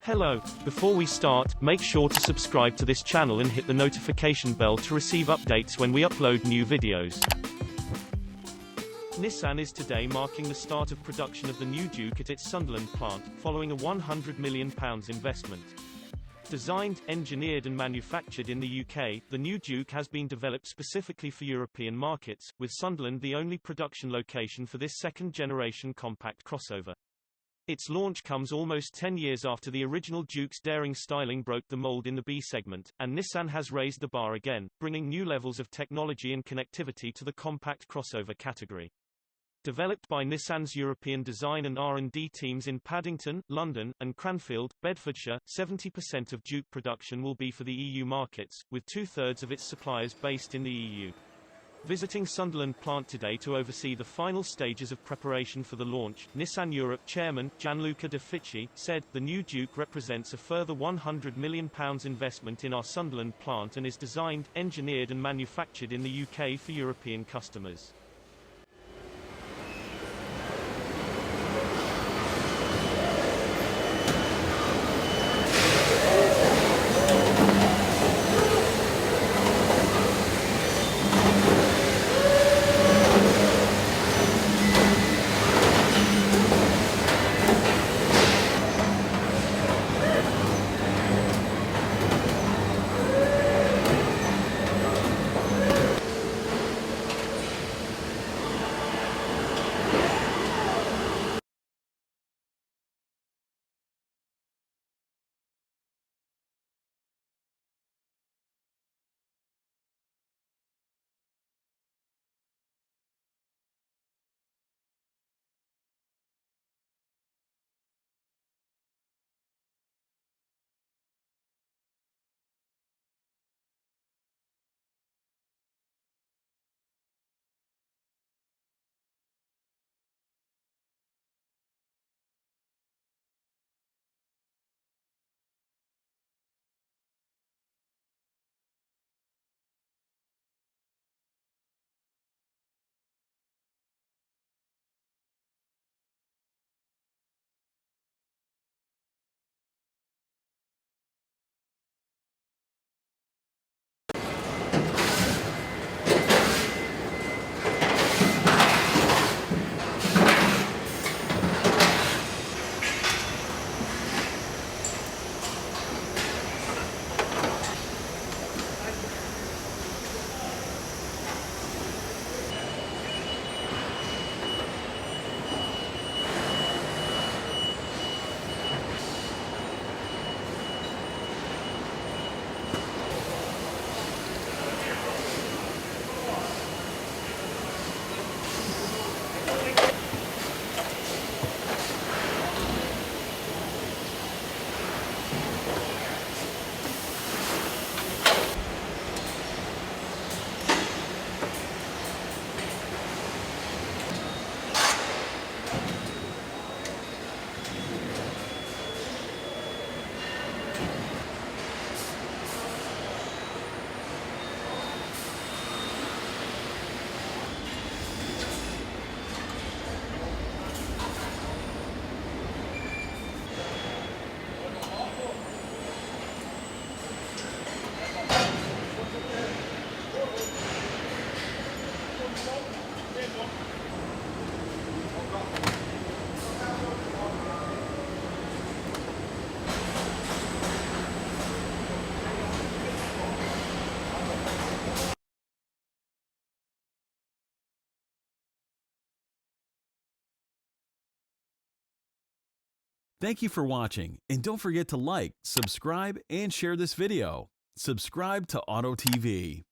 Hello, before we start, make sure to subscribe to this channel and hit the notification bell to receive updates when we upload new videos. Nissan is today marking the start of production of the new Juke at its Sunderland plant, following a £100 million investment. Designed, engineered and manufactured in the UK, the new Juke has been developed specifically for European markets, with Sunderland the only production location for this second-generation compact crossover. Its launch comes almost 10 years after the original Juke's daring styling broke the mold in the B segment, and Nissan has raised the bar again, bringing new levels of technology and connectivity to the compact crossover category. Developed by Nissan's European design and R&D teams in Paddington, London, and Cranfield, Bedfordshire, 70% of Juke production will be for the EU markets, with two-thirds of its suppliers based in the EU. Visiting Sunderland plant today to oversee the final stages of preparation for the launch, Nissan Europe Chairman, Gianluca de Ficchy, said, "The new Juke represents a further £100 million investment in our Sunderland plant and is designed, engineered and manufactured in the UK for European customers." Thank you for watching, and don't forget to like, subscribe, and share this video. Subscribe to Auto TV.